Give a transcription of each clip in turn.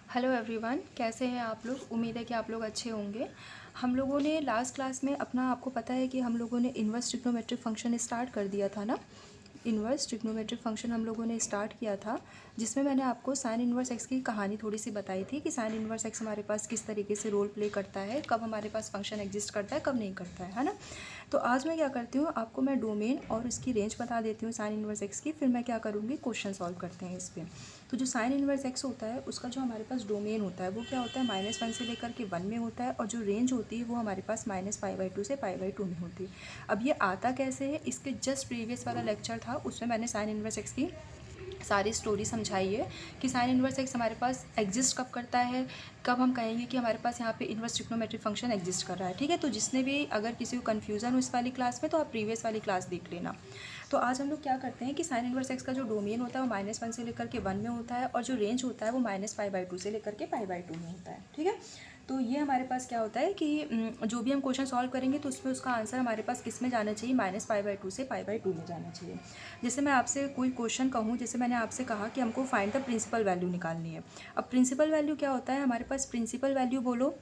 Hello everyone, कैसे हैं आप लोग। उम्मीद है कि आप लोग अच्छे होंगे। हम लोगों ने लास्ट क्लास में अपना, आपको पता है कि हम लोगों ने इन्वर्स ट्रिग्नोमेट्रिक फंक्शन स्टार्ट कर दिया था ना। इन्वर्स ट्रिग्नोमेट्रिक फंक्शन हम लोगों ने स्टार्ट किया था, जिसमें मैंने आपको साइन इन्वर्स एक्स की कहानी थोड़ी सी बताई थी कि साइन इन्वर्स एक्स हमारे पास किस तरीके से रोल प्ले करता है, कब हमारे पास फंक्शन एग्जिस्ट करता है, कब नहीं करता है ना। तो आज मैं क्या करती हूँ, आपको मैं डोमेन और इसकी रेंज बता देती हूँ साइन इन्वर्स एक्स की, फिर मैं क्या करूँगी, क्वेश्चन सॉल्व करते हैं इस पर। तो जो साइन इन्वर्स एक्स होता है उसका जो हमारे पास डोमेन होता है वो क्या होता है, -1 से लेकर के 1 में होता है, और जो रेंज होती है वो हमारे पास -π/2 से π/2 में होती है। अब ये आता कैसे है, इसके जस्ट प्रीवियस वाला लेक्चर था, उसमें मैंने साइन इन्वर्स एक्स की सारी स्टोरी समझाई है कि साइन इन्वर्स एक्स हमारे पास एग्जिस्ट कब करता है, कब हम कहेंगे कि हमारे पास यहाँ पे इन्वर्स ट्रिग्नोमेट्रिक फंक्शन एग्जिस्ट कर रहा है। ठीक है, तो जिसने भी, अगर किसी को कन्फ्यूज़न हो इस वाली क्लास में, तो आप प्रीवियस वाली क्लास देख लेना। तो आज हम लोग क्या करते हैं कि साइन इन्वर्स एक्स का जो डोमेन होता है वो -1 से लेकर के 1 में होता है, और जो रेंज होता है वो -π/2 से लेकर के π/2 में होता है। ठीक है, तो ये हमारे पास क्या होता है कि जो भी हम क्वेश्चन सॉल्व करेंगे तो उसमें उसका आंसर हमारे पास किस में जाना चाहिए, -π/2 से π/2 में जाना चाहिए। जैसे मैं आपसे कोई क्वेश्चन कहूँ, जैसे मैंने आपसे कहा कि हमको फाइंड द प्रिंसिपल वैल्यू निकालनी है। अब प्रिंसिपल वैल्यू क्या होता है, हमारे पास प्रिंसिपल वैल्यू बोलो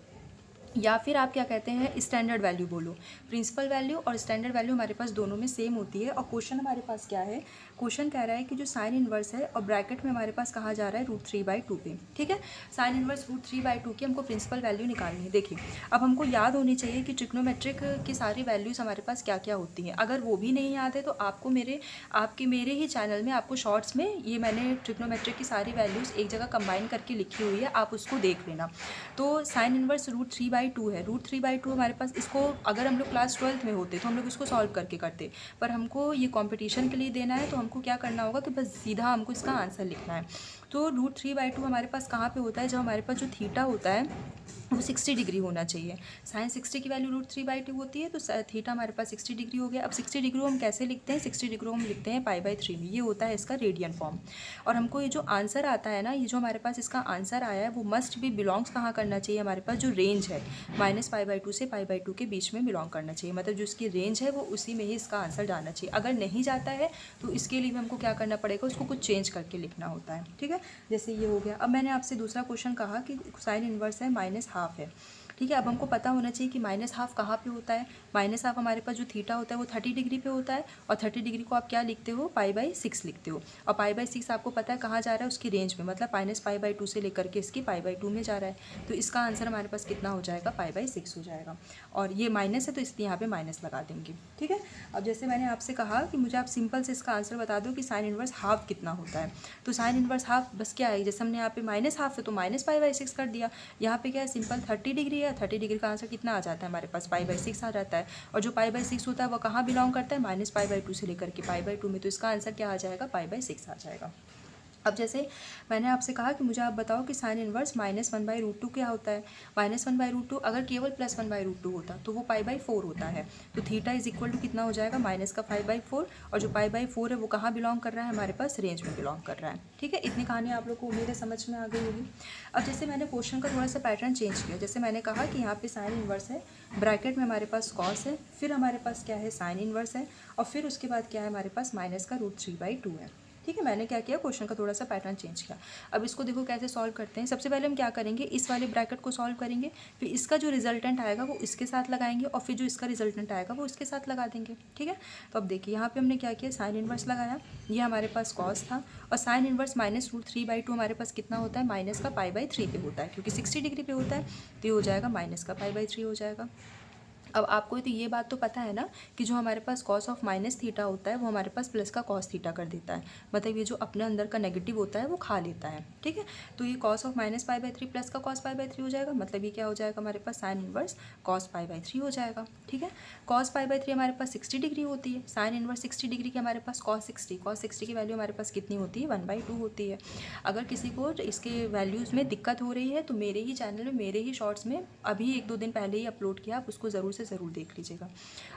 या फिर आप क्या कहते हैं स्टैंडर्ड वैल्यू बोलो। प्रिंसिपल वैल्यू और स्टैंडर्ड वैल्यू हमारे पास दोनों में सेम होती है। और क्वेश्चन हमारे पास क्या है, क्वेश्चन कह रहा है कि जो साइन इन्वर्स है और ब्रैकेट में हमारे पास कहा जा रहा है √3/2 पे। ठीक है, साइन इन्वर्स √3/2 की हमको प्रिंसिपल वैल्यू निकालनी है। देखिए, अब हमको याद होनी चाहिए कि ट्रिग्नोमेट्रिक की सारी वैल्यूज़ हमारे पास क्या क्या होती हैं। अगर वो भी नहीं याद है तो आपको मेरे ही चैनल में आपको शॉर्ट्स में ये मैंने ट्रिग्नोमेट्रिक की सारी वैल्यूज़ एक जगह कंबाइन करके लिखी हुई है, आप उसको देख लेना। तो साइन इन्वर्स √3/2 है। √3/2 हमारे पास, इसको अगर हम लोग क्लास 12th में होते तो हम लोग इसको सॉल्व करके करते, पर हमको ये कंपटीशन के लिए देना है तो हमको क्या करना होगा कि बस सीधा हमको इसका आंसर लिखना है। तो √3/2 हमारे पास कहाँ पे होता है, जब हमारे पास जो थीटा होता है वो 60 डिग्री होना चाहिए। साइन 60 की वैल्यू √3/2 होती है, तो थीटा हमारे पास 60 डिग्री हो गया। अब 60 डिग्री हम कैसे लिखते हैं, 60 डिग्री हम लिखते हैं π/3 में, ये होता है इसका रेडियन फॉर्म। और हमको ये जो आंसर आता है ना, ये जो हमारे पास इसका आंसर आया है वो मस्ट भी बिलोंग्स कहाँ करना चाहिए, हमारे पास जो रेंज है -π/2 से π/2 के बीच में बिलोंग करना चाहिए। मतलब जो इसकी रेंज है वो उसी में ही इसका आंसर जाना चाहिए। अगर नहीं जाता है तो इसके लिए भी हमको क्या करना पड़ेगा, उसको कुछ चेंज करके लिखना होता है। ठीक है, जैसे ये हो गया। अब मैंने आपसे दूसरा क्वेश्चन कहा कि साइन इन्वर्स है -½ है। ठीक है, अब हमको पता होना चाहिए कि -½ कहाँ पे होता है। -½ हमारे पास जो थीटा होता है वो 30 डिग्री पे होता है, और 30 डिग्री को आप क्या लिखते हो, π/6 लिखते हो। और π/6 आपको पता है कहाँ जा रहा है, उसकी रेंज में, मतलब -π/2 से लेकर के इसकी π/2 में जा रहा है। तो इसका आंसर हमारे पास कितना हो जाएगा, π/6 हो जाएगा। और ये माइनस है तो इसलिए यहाँ पे माइनस लगा देंगे। ठीक है, अब जैसे मैंने आपसे कहा कि मुझे आप सिंपल से इसका आंसर बता दो कि साइन इन्वर्स हाफ कितना होता है। तो साइन इन्वर्स हाफ बस क्या है, जैसे हमने यहाँ पे -½ है तो -π/6 कर दिया। यहाँ पे क्या है, सिंपल 30 डिग्री है, 30 डिग्री का आंसर कितना आ जाता है हमारे पास, π/6 आ जाता है। और जो π/6 होता है वो कहाँ बिलोंग करता है, -π/2 से लेकर के π/2 में, तो इसका आंसर क्या आ जाएगा, π/6 आ जाएगा। अब जैसे मैंने आपसे कहा कि मुझे आप बताओ कि साइन इन्वर्स -1/√2 क्या होता है। -1/√2 अगर केवल +1/√2 होता तो वो π/4 होता है। तो थीटा इज इक्वल टू कितना हो जाएगा, माइनस का π/4, और जो π/4 है वो कहाँ बिलोंग कर रहा है, हमारे पास रेंज में बिलोंग कर रहा है। ठीक है, इतनी कहानी आप लोग को उम्मीद है समझ में आ गई होगी। अब जैसे मैंने क्वेश्चन का थोड़ा सा पैटर्न चेंज किया, जैसे मैंने कहा कि यहाँ पे साइन इन्वर्स है, ब्रैकेट में हमारे पास कॉस है, फिर हमारे पास क्या है, साइन इन्वर्स है, और फिर उसके बाद क्या है, हमारे पास माइनस का √3/2 है। ठीक है, मैंने क्या किया, क्वेश्चन का थोड़ा सा पैटर्न चेंज किया। अब इसको देखो कैसे सॉल्व करते हैं। सबसे पहले हम क्या करेंगे, इस वाले ब्रैकेट को सॉल्व करेंगे, फिर इसका जो रिजल्टेंट आएगा वो इसके साथ लगाएंगे, और फिर जो इसका रिजल्टेंट आएगा वो इसके साथ लगा देंगे। ठीक है, तो अब देखिए यहाँ पे हमने क्या किया, साइन इन्वर्स लगाया, ये हमारे पास कॉस था, और साइन इन्वर्स -√3/2 हमारे पास कितना होता है, माइनस का π/3 पे होता है, क्योंकि 60 डिग्री पे होता है, तो ये हो जाएगा माइनस का π/3 हो जाएगा। अब आपको तो ये बात तो पता है ना कि जो हमारे पास कॉस ऑफ माइनस थीटा होता है वो हमारे पास प्लस का कॉस थीटा कर देता है, मतलब ये जो अपने अंदर का नेगेटिव होता है वो खा लेता है। ठीक है, तो ये कॉस ऑफ -π/3 प्लस का कॉस π/3 हो जाएगा, मतलब ये क्या हो जाएगा, हमारे पास साइन इन्वर्स कॉस π/3 हो जाएगा। ठीक है, कॉस π/3 हमारे पास 60 डिग्री होती है, साइन इन्वर्स 60 डिग्री की हमारे पास कॉस 60 की वैल्यू हमारे पास कितनी होती है, 1/2 होती है। अगर किसी को इसके वैल्यूज़ में दिक्कत हो रही है तो मेरे ही चैनल में, मेरे ही शॉर्ट्स में अभी 1-2 दिन पहले ही अपलोड किया, आप उसको ज़रूर से ज़रूर देख लीजिएगा।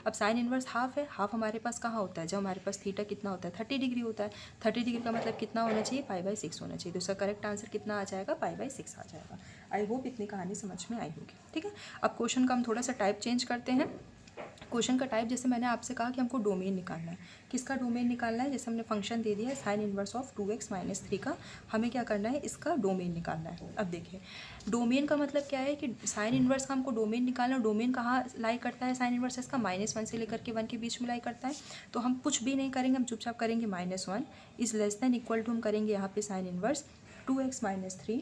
अब साइन इन्वर्स हाफ है, हाफ हमारे पास कहाँ होता है, जब हमारे पास थीटा कितना होता है, 30 डिग्री होता है। 30 डिग्री का मतलब कितना होना चाहिए, π/6 होना चाहिए। तो इसका करेक्ट आंसर कितना आ जाएगा, π/6 आ जाएगा। आई होप इतनी कहानी समझ में आई होगी। ठीक है, अब क्वेश्चन का हम थोड़ा सा टाइप चेंज करते हैं। क्वेश्चन का टाइप, जैसे मैंने आपसे कहा कि हमको डोमेन निकालना है। किसका डोमेन निकालना है? जैसे हमने फंक्शन दे दिया है sign inverse of 2x minus 3 का, हमें क्या करना है? इसका डोमेन निकालना है। अब देखिए डोमेन का मतलब क्या है कि साइन इनवर्स का हमको डोमेन निकालना है। डोमेन कहाँ लाई करता है साइन इनवर्स इसका? -1 से लेकर के 1 के बीच में लाई करता है। तो हम कुछ भी नहीं करेंगे, हम चुपचाप करेंगे -1 is less than equal to, हम करेंगे यहाँ पे sine inverse 2x minus 3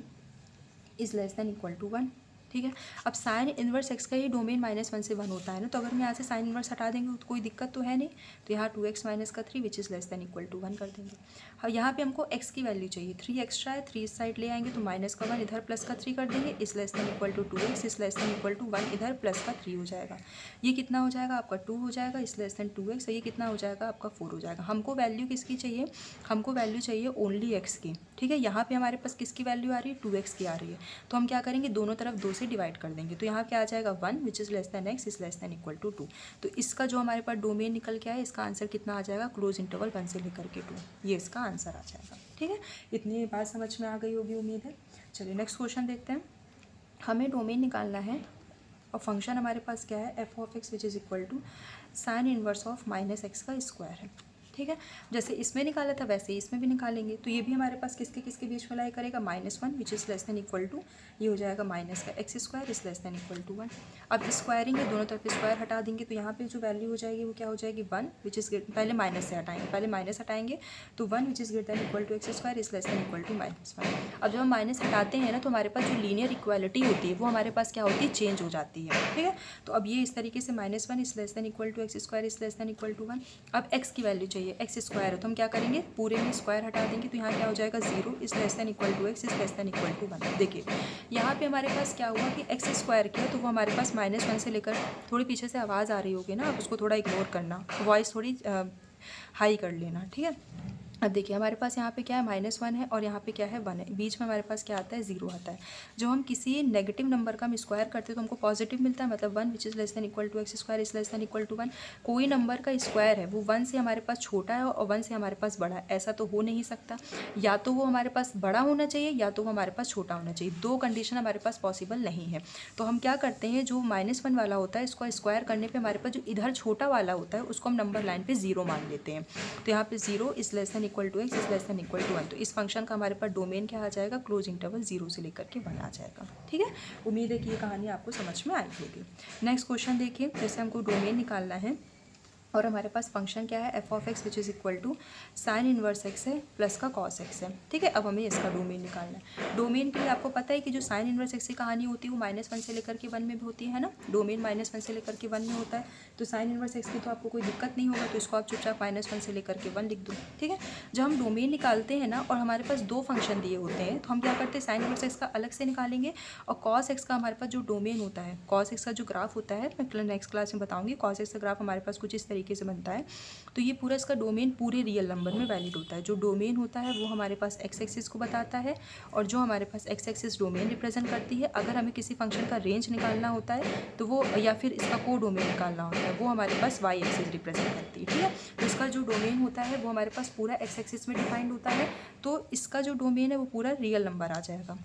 is less than equal to 1। ठीक है, अब साइन इनवर्स एक्स का ही डोमेन -1 से 1 होता है ना, तो अगर हम यहाँ से साइन इनवर्स हटा देंगे तो कोई दिक्कत तो है नहीं। तो यहाँ 2x माइनस का 3 which is less than equal to 1 कर देंगे। हाँ, यहाँ पे हमको x की वैल्यू चाहिए, 3 एक्स्ट्रा है, 3 इस साइड ले आएंगे तो माइनस का 1 इधर प्लस का 3 कर देंगे, इस less than equal to 2x इस लेस दैन इक्वल टू 1 इधर प्लस का 3 हो जाएगा। ये कितना हो जाएगा आपका 2 हो जाएगा, इस लेस दैन 2x, ये कितना हो जाएगा आपका 4 हो जाएगा। हमको वैल्यू किसकी चाहिए? हमको वैल्यू चाहिए ओनली x की। ठीक है, यहाँ पे हमारे पास किसकी वैल्यू आ रही है? 2x की आ रही है। तो हम क्या करेंगे? दोनों तरफ 2 से डिवाइड कर देंगे, तो यहाँ क्या आ जाएगा 1 which is less than x is less than equal to 2। तो इसका जो हमारे पास डोमेन निकल के आया, इसका आंसर कितना आ जाएगा? क्लोज इंटरवल 1 से लेकर के 2, ये इसका आंसर आ जाएगा। ठीक है, इतनी बात समझ में आ गई होगी उम्मीद है। चलिए नेक्स्ट क्वेश्चन देखते हैं। हमें डोमेन निकालना है और फंक्शन हमारे पास क्या है? F of x which is equal to sine inverse of minus x का स्क्वायर है। ठीक है, जैसे इसमें निकाला था वैसे ही इसमें भी निकालेंगे। तो ये भी हमारे पास किसके बीच में लाई करेगा? -1 which is less than equal to, ये हो जाएगा माइनस का x square is less than equal to 1। अब स्क्वायरिंग है, दोनों तरफ स्क्वायर हटा देंगे तो यहाँ पे जो वैल्यू हो जाएगी वो क्या हो जाएगी? 1 विच इज़ पहले माइनस से हटाएंगे, पहले माइनस हटाएंगे तो 1 which is greater than equal to x square is less than equal to -1। अब जब हम माइनस हटाते हैं ना तो हमारे पास जो लीनियर इक्वालिटी होती है वो हमारे पास क्या होती है? चेंज हो जाती है। ठीक है, तो अब ये इस तरीके से -1 is less than equal to x square is less than equal to 1। अब एक्स की वैल्यू चाहिए, एक्स स्क्वायर है तो हम क्या करेंगे? पूरे में स्क्वायर हटा देंगे तो यहाँ क्या हो जाएगा? 0 is less than equal to x is less than equal to 1। देखिए यहाँ पे हमारे पास क्या हुआ कि एक्स स्क्वायर किया तो वो हमारे पास -1 से लेकर, थोड़ी पीछे से आवाज़ आ रही होगी ना, आप उसको थोड़ा इग्नोर करना, वॉइस थोड़ी हाई कर लेना। ठीक है, अब देखिए हमारे पास यहाँ पे क्या है? -1 है और यहाँ पे क्या है? 1 है। बीच में हमारे पास क्या आता है? 0 आता है। जब हम किसी नेगेटिव नंबर का हम स्क्वायर करते हैं तो हमको पॉजिटिव मिलता है, मतलब 1 which is less than equal to x square is less than equal to 1। कोई नंबर का स्क्वायर है वो 1 से हमारे पास छोटा है और 1 से हमारे पास बड़ा है, ऐसा तो हो नहीं सकता। या तो वो हमारे पास बड़ा होना चाहिए या तो वो हमारे पास छोटा होना चाहिए, दो कंडीशन हमारे पास पॉसिबल नहीं है। तो हम क्या करते हैं? जो -1 वाला होता है इसको स्क्वायर करने पर हमारे पास जो इधर छोटा वाला होता है उसको हम नंबर लाइन पर 0 मान लेते हैं। तो यहाँ पे 0 is less than equal to x is less than equal to 1। तो इस फंक्शन का हमारे पास डोमेन क्या आ जाएगा? क्लोज इंटरवल 0 से लेकर के 1 आ जाएगा। ठीक है, उम्मीद है कि ये कहानी आपको समझ में आई होगी। नेक्स्ट क्वेश्चन देखिए, जैसे हमको डोमेन निकालना है और हमारे पास फंक्शन क्या है? F of x which is equal to sine inverse x है प्लस का कॉस एक्स है। ठीक है, अब हमें इसका डोमेन निकालना है। डोमेन के लिए आपको पता है कि जो साइन इनवर्स एक्स की कहानी होती है वो -1 से लेकर के 1 में भी होती है ना, डोमेन -1 से लेकर के 1 में होता है। तो साइन इनवर्स एक्स की तो आपको कोई दिक्कत नहीं होगा, तो इसको आप चुपचाप -1 से लेकर के 1 लिख दो। ठीक है, जब हम डोमेन निकालते हैं ना और हमारे पास दो फंक्शन दिए होते हैं तो हम क्या करते हैं? साइन इनवर्स एक्स का अलग से निकालेंगे और कॉस एक्स का हमारे पास जो डोमेन होता है, कॉस एक्स का जो ग्राफ होता है, मैं नेक्स्ट क्लास में बताऊँगी। कॉस एक्स का ग्राफ हमारे पास कुछ इस तरीके से बनता है। तो ये पूरा इसका डोमेन पूरे रियल नंबर में वैलिड होता है। जो डोमेन होता है वो हमारे पास एक्स एक्सिस को बताता है और जो हमारे पास एक्स एक्सिस डोमेन रिप्रेजेंट करती है। अगर हमें किसी फंक्शन का रेंज निकालना होता है तो वो, या फिर इसका को डोमेन निकालना होता है, वो हमारे पास वाई एक्सिस रिप्रेजेंट करती है। ठीक है, तो इसका जो डोमेन होता है वो हमारे पास पूरा एक्स एक्सिस में डिफाइंड होता है। तो इसका जो डोमेन है वो पूरा रियल नंबर आ जाएगा।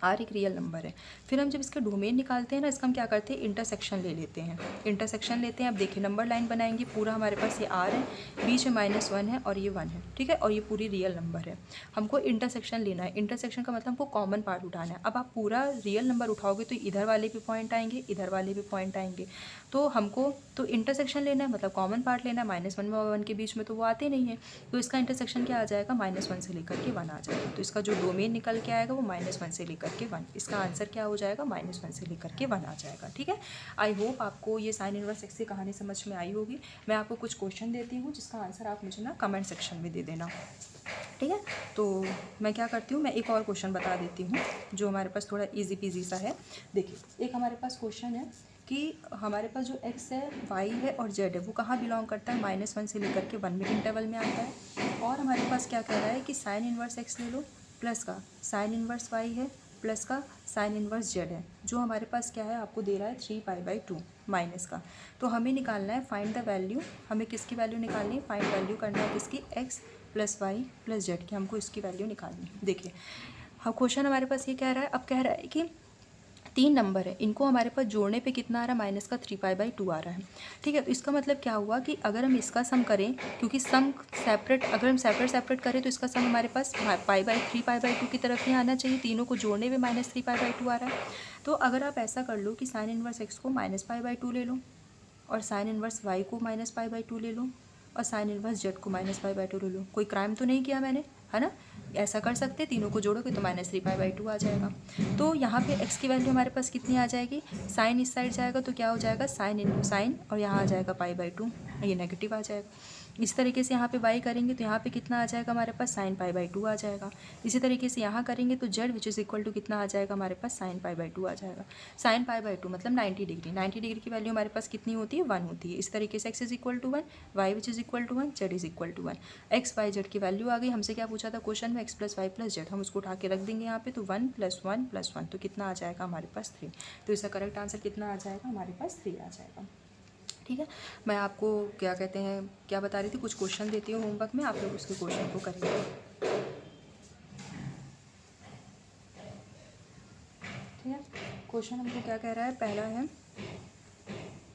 आर एक रियल नंबर है। फिर हम जब इसका डोमेन निकालते हैं ना, इसका हम क्या करते हैं? इंटरसेक्शन ले लेते हैं। इंटरसेक्शन लेते हैं, अब देखिए नंबर लाइन बनाएंगे, पूरा हमारे पास ये आर है, बीच में -1 है और ये 1 है। ठीक है, और ये पूरी रियल नंबर है। हमको इंटरसेक्शन लेना है। इंटरसेक्शन का मतलब हमको कॉमन पार्ट उठाना है। अब आप पूरा रियल नंबर उठाओगे तो इधर वाले भी पॉइंट आएंगे, इधर वाले भी पॉइंट आएंगे। तो हमको तो इंटरसेक्शन लेना है, मतलब कॉमन पार्ट लेना है। -1 और 1 के बीच में तो वो आते नहीं है, तो इसका इंटरसेक्शन क्या आ जाएगा? -1 से लेकर के 1 आ जाएगा। तो इसका जो डोमेन निकल के आएगा वो -1 से लेकर के 1, इसका आंसर क्या हो जाएगा? -1 से लेकर के 1 आ जाएगा। ठीक है, आई होप आपको ये साइन इनवर्स एक्स की कहानी समझ में आई होगी। मैं आपको कुछ क्वेश्चन देती हूँ जिसका आंसर आप मुझे ना कमेंट सेक्शन में दे देना। ठीक है, तो मैं क्या करती हूँ, मैं एक और क्वेश्चन बता देती हूँ जो हमारे पास थोड़ा ईजी पीजी सा है। देखिए एक हमारे पास क्वेश्चन है कि हमारे पास जो x है, y है और z है वो कहाँ बिलोंग करता है? -1 से लेकर के 1 में इंटरवल में आता है। और हमारे पास क्या कह रहा है कि साइन इनवर्स x ले लो प्लस का साइन इनवर्स y है प्लस का साइन इनवर्स z है, जो हमारे पास क्या है? आपको दे रहा है 3π/2 माइनस का। तो हमें निकालना है फाइंड द वैल्यू। हमें किसकी वैल्यू निकालनी है? फाइंड वैल्यू करना है किसकी? x plus y plus z की, हमको इसकी वैल्यू निकालनी है। देखिए हाँ, क्वेश्चन हमारे पास ये कह रहा है, अब कह रहा है कि 3 नंबर है, इनको हमारे पास जोड़ने पे कितना आ रहा है, माइनस का 3π/2 आ रहा है। ठीक है, तो इसका मतलब क्या हुआ कि अगर हम इसका सम करें, क्योंकि सम सेपरेट, अगर हम सेपरेट करें तो इसका सम हमारे पास 3π/2 की तरफ ही आना चाहिए। तीनों को जोड़ने में माइनस 3π/2 आ रहा है। तो अगर आप ऐसा कर लो कि साइन इनवर्स x को -π/2 ले लो, और साइन इनवर्स y को -π/2 ले लो, और साइन इनवर्स z को -π/2 ले लो। कोई क्राइम तो नहीं किया मैंने, है ना? ऐसा कर सकते, तीनों को जोड़ोगे तो -3π/2 आ जाएगा। तो यहाँ पे x की वैल्यू हमारे पास कितनी आ जाएगी, साइन इस साइड जाएगा तो क्या हो जाएगा, साइन, और यहाँ आ जाएगा π/2, ये नेगेटिव आ जाएगा। इस तरीके से यहाँ पे y करेंगे तो यहाँ पे कितना आ जाएगा हमारे पास, साइन π/2 आ जाएगा। इसी तरीके से यहाँ करेंगे तो z which is equal to कितना आ जाएगा हमारे पास, साइन π/2 आ जाएगा। साइन π/2 मतलब 90 डिग्री, 90 डिग्री की वैल्यू हमारे पास कितनी होती है, 1 होती है। इस तरीके से x is equal to 1, y which is equal to 1, z is equal to 1। x y z की वैल्यू आ गई। हमसे क्या पूछा था क्वेश्चन में, x + y + z, हम उसको उठा के रख देंगे यहाँ पे, तो 1 + 1 + 1, तो कितना आ जाएगा हमारे पास 3। तो इसका करेक्ट आंसर कितना आ जाएगा हमारे पास, 3 आ जाएगा। ठीक है, मैं आपको क्या कहते हैं, क्या बता रही थी, कुछ क्वेश्चन देती हूँ होमवर्क में, आप लोग उसके क्वेश्चन को करेंगे। ठीक है, क्वेश्चन हमको क्या कह रहा है, पहला है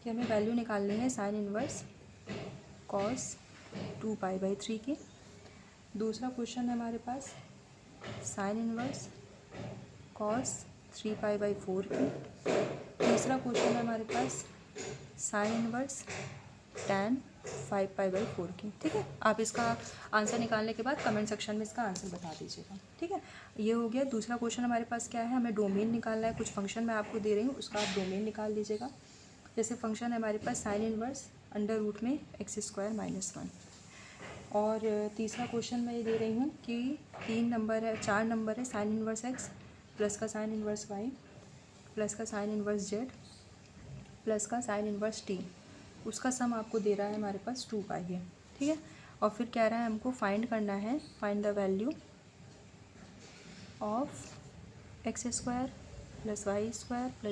कि हमें वैल्यू निकालनी है साइन इनवर्स cos 2π/3 की। दूसरा क्वेश्चन है हमारे पास साइन इनवर्स cos 3π/4 की। तीसरा क्वेश्चन है हमारे पास साइन इनवर्स tan 5π/4 की। ठीक है, आप इसका आंसर निकालने के बाद कमेंट सेक्शन में इसका आंसर बता दीजिएगा। ठीक है, ये हो गया। दूसरा क्वेश्चन हमारे पास क्या है, हमें डोमेन निकालना है। कुछ फंक्शन मैं आपको दे रही हूँ, उसका आप डोमेन निकाल लीजिएगा। जैसे फंक्शन है हमारे पास साइन इनवर्स √में x² - 1। और तीसरा क्वेश्चन मैं ये दे रही हूँ कि 4 नंबर है, साइन इनवर्स x प्लस का साइन इनवर्स y प्लस का साइन इनवर्स z प्लस का साइन इनवर्स t, उसका सम आपको दे रहा है हमारे पास 2π है। ठीक है, और फिर कह रहा है हमको फाइंड करना है, find the value of x² + y² +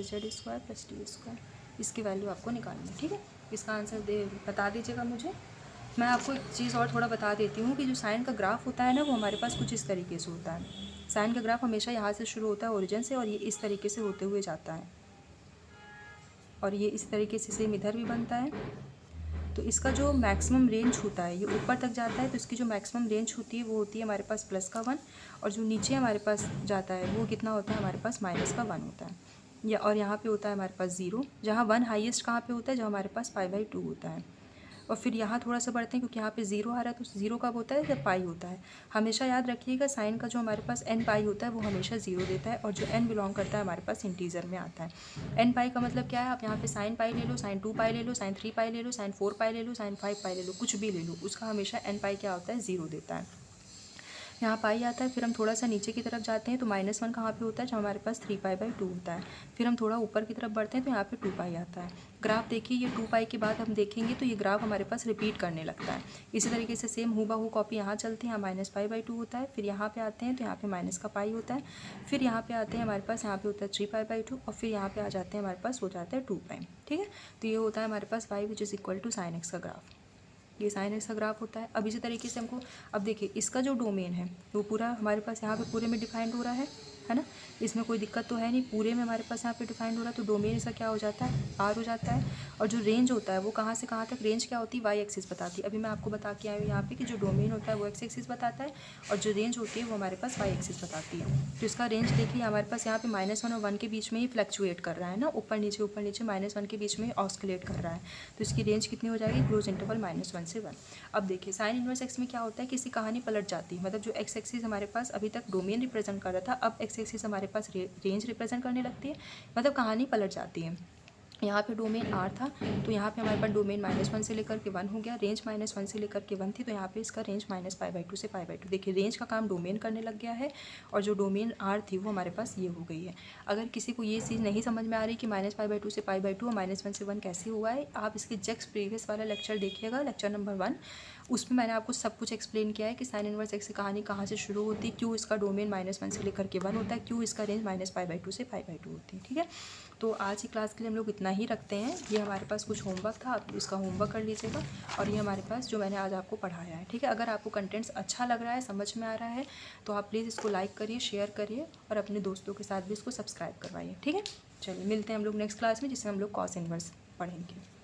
z² + t²। इसकी वैल्यू आपको निकालनी है। ठीक है, इसका आंसर बता दीजिएगा मुझे। मैं आपको एक चीज़ और थोड़ा बता देती हूँ कि जो साइन का ग्राफ होता है ना, वो हमारे पास कुछ इस तरीके से होता है। साइन का ग्राफ हमेशा यहाँ से शुरू होता है ओरिजिन से, और ये इस तरीके से होते हुए जाता है, और ये इस तरीके से सेम इधर भी बनता है। तो इसका जो मैक्सिमम रेंज होता है, ये ऊपर तक जाता है, तो इसकी जो मैक्सिमम रेंज होती है वो होती है हमारे पास +1, और जो नीचे हमारे पास जाता है वो कितना होता है हमारे पास, -1 होता है। या और यहाँ पे होता है हमारे पास 0, जहाँ 1 हाईएस्ट कहाँ पे होता है, जहाँ हमारे पास π/2 होता है। और फिर यहाँ थोड़ा सा बढ़ते हैं, क्योंकि यहाँ पे 0 आ रहा है, तो 0 कब होता है, जब पाई होता है। हमेशा याद रखिएगा, साइन का जो हमारे पास n π होता है वो हमेशा 0 देता है, और जो n बिलोंग करता है हमारे पास इंटीजर में आता है। n π का मतलब क्या है, आप यहाँ पे साइन π ले लो, साइन 2π ले लो, साइन 3π ले लो, साइन 4π ले लो, साइन 5π ले लो, कुछ भी ले लो, उसका हमेशा n π क्या होता है, 0 देता है। यहाँ पाई आता है। फिर हम थोड़ा सा नीचे की तरफ जाते हैं तो -1 कहाँ पे होता है, जहाँ हमारे पास 3π/2 होता है। फिर हम थोड़ा ऊपर की तरफ बढ़ते हैं तो यहाँ पे 2π आता है। ग्राफ देखिए, ये 2π के बाद हम देखेंगे तो ये ग्राफ हमारे पास रिपीट करने लगता है। इसी तरीके से सेम हूबहू कॉपी यहाँ चलती है, यहाँ -π/2 होता है। फिर यहाँ पे आते हैं तो यहाँ पे माइनस का पाई होता है। फिर यहाँ पे आते हैं हमारे पास, यहाँ पे होता है 3π/2, और फिर यहाँ पे आ जाते हैं हमारे पास हो जाता है 2π। ठीक है, तो ये होता है हमारे पास y which is equal to sine x का ग्राफ। ये साइन एक्स का ग्राफ होता है। अब इसी तरीके से हमको, अब देखिए इसका जो डोमेन है वो पूरा हमारे पास यहाँ पे पूरे में डिफाइंड हो रहा है ना, इसमें कोई दिक्कत तो है नहीं, पूरे में हमारे पास यहाँ पे डिफाइंड हो रहा है। तो डोमेन इसका क्या हो जाता है, आर हो जाता है। और जो रेंज होता है वो कहाँ से कहाँ तक, रेंज क्या होती है, वाई एक्सिस बताती है। अभी मैं आपको बता के आई हूँ यहाँ पे कि जो डोमेन होता है वो एक्स एक्सिस बताता है, और जो रेंज होती है वो हमारे पास वाई एक्सिस बताती है। तो इसका रेंज देखिए हमारे पास यहाँ पे -1 और 1 के बीच में ही फ्लक्चुएट कर रहा है ना, ऊपर नीचे -1 के बीच में ऑस्किलेट कर रहा है। तो इसकी रेंज कितनी हो जाएगी, क्लोज इंटरवल -1 से 1। अब देखिए साइन इनवर्स एक्स में क्या होता है कि इसकी कहानी पलट जाती है। मतलब जो एक्स एक्सिस हमारे पास अभी तक डोमेन रिप्रेजेंट कर रहा था, अब एक्स एक्सिस हमारे पास रेंज रिप्रेजेंट करने लगती है, मतलब कहानी पलट जाती है। यहाँ पे डोमेन आर था, तो यहाँ पे हमारे पास डोमेन -1 से लेकर के 1 हो गया, रेंज -1 से लेकर के 1 थी, तो यहाँ पे इसका रेंज -π/2 से π/2। देखिए रेंज का काम डोमेन करने लग गया है, और जो डोमेन आर थी वो हमारे पास ये हो गई है। अगर किसी को ये चीज़ नहीं समझ में आ रही कि -π/2 से π/2 और -1 से 1 कैसे हुआ है, आप इसके जस्ट प्रीवियस वाला लेक्चर देखिएगा, लेक्चर नंबर 1, उसमें मैंने आपको सब कुछ एक्सप्लेन किया है कि साइन इनवर्स एक्स की कहानी कहाँ से शुरू होती है, क्यों इसका डोमेन -1 से लेकर के 1 होता है, क्यों इसका रेंज -π/2 से π/2 होती है। ठीक है, तो आज की क्लास के लिए हम लोग इतना ही रखते हैं। ये हमारे पास कुछ होमवर्क था, आप इसका होमवर्क कर लीजिएगा। और ये हमारे पास जो मैंने आज आपको पढ़ाया है। ठीक है, अगर आपको कंटेंट्स अच्छा लग रहा है, समझ में आ रहा है, तो आप प्लीज़ इसको लाइक करिए, शेयर करिए और अपने दोस्तों के साथ भी इसको सब्सक्राइब करवाइए। ठीक है, चलिए मिलते हैं हम लोग नेक्स्ट क्लास में, जिसमें हम लोग कॉस इनवर्स पढ़ेंगे।